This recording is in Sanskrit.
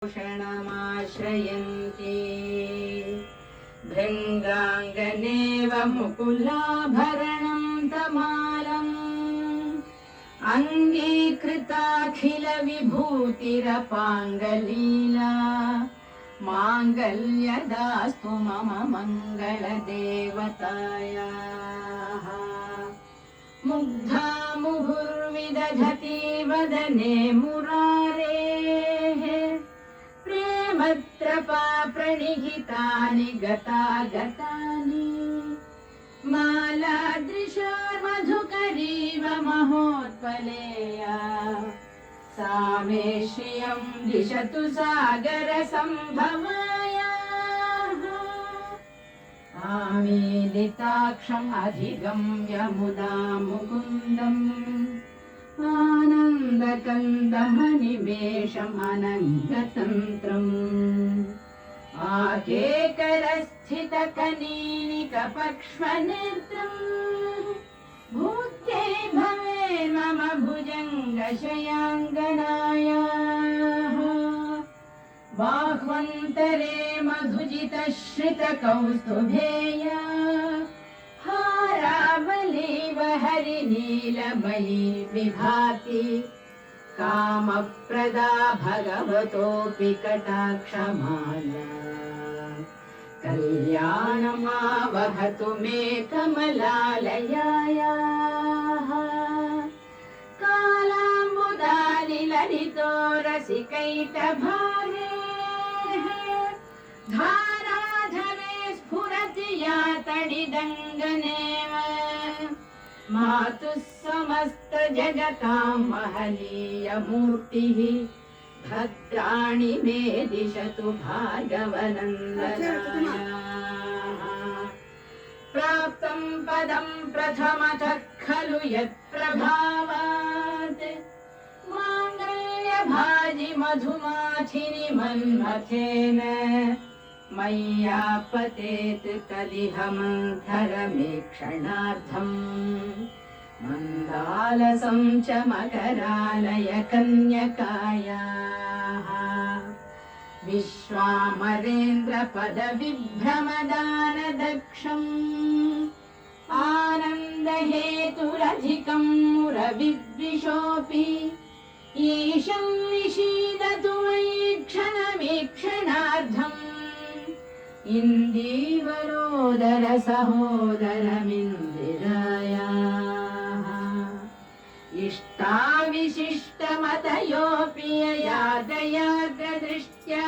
भूषणमाश्रयन्ति भृङ्गाङ्गनेव मुकुलाभरणं तमालम् अङ्गीकृताखिलविभूतिरपाङ्गलीला माङ्गल्यदास्तु मम मङ्गलदेवतायाः। मुग्धा मुहुर्विदधति वदने मुरारेः प्रेमत्रपा प्रणिहितानि गतागतानि मालादृशोर्मधुकरीव महोत्पलेया सा मे श्रियं दिशतु सागरसम्भवायाः। आमीलिताक्षम् अधिगम्य मुदा मुकुन्दम् आनन्दकन्दमनिमेषमनङ्गतन्त्रम् आकेकरस्थितकनीनिकपक्ष्मनेत्रम् भूत्यै भवेन्मम भुजङ्गशयाङ्गनायाः। बाह्वन्तरे मधुजितश्रितकौस्तुभेया हारावलीव हरिनीलमयी विभाति कामप्रदा भगवतोऽपि कटाक्षमाला। कल्याणमावहतु मे कमलालयायाः कालाम्बुदालिललितो रसिकैटभागेः धाराधरे स्फुरति या तडिदङ्गनेव मातुः समस्तजगतां महनीयमूर्तिः भद्राणि मे दिशतु भार्गवनन्दनायाः। प्राप्तं पदं प्रथमतः खलु यत्प्रभावात् माङ्गल्यभाजि मधुमाथिनि मन्मथेन मय्यापतेत् कलिहमन्थरमेक्षणार्थम् मन्दालसं च मकरालय कन्यकायाः। विश्वामरेन्द्रपदविभ्रमदानदक्षम् आनन्दहेतुरधिकं मुरविद्विषोऽपि ईशं निषीदतु मयि क्षणमीक्षणार्धम् इन्दीवरोदर सहोदरमिन्दिरायाः। इष्टाविशिष्टमतयोऽपि ययादयाग्रदृष्ट्या